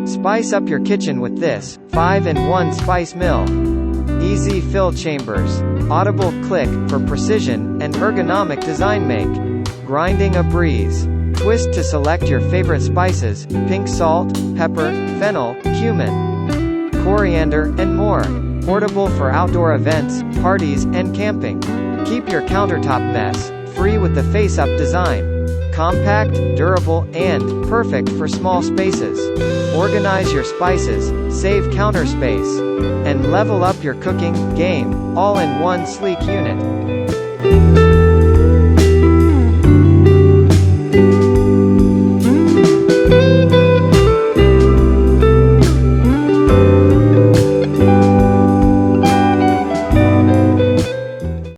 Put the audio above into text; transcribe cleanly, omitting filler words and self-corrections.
Spice up your kitchen with this 5-in-1 spice mill. Easy fill chambers. Audible click for precision and ergonomic design. Make grinding a breeze. Twist to select your favorite spices: pink salt, pepper, fennel, cumin, coriander, and more. Portable for outdoor events, parties, and camping. Keep your countertop mess free with the face-up design. Compact, durable, and perfect for small spaces. Organize your spices, save counter space, and level up your cooking game, all in one sleek unit.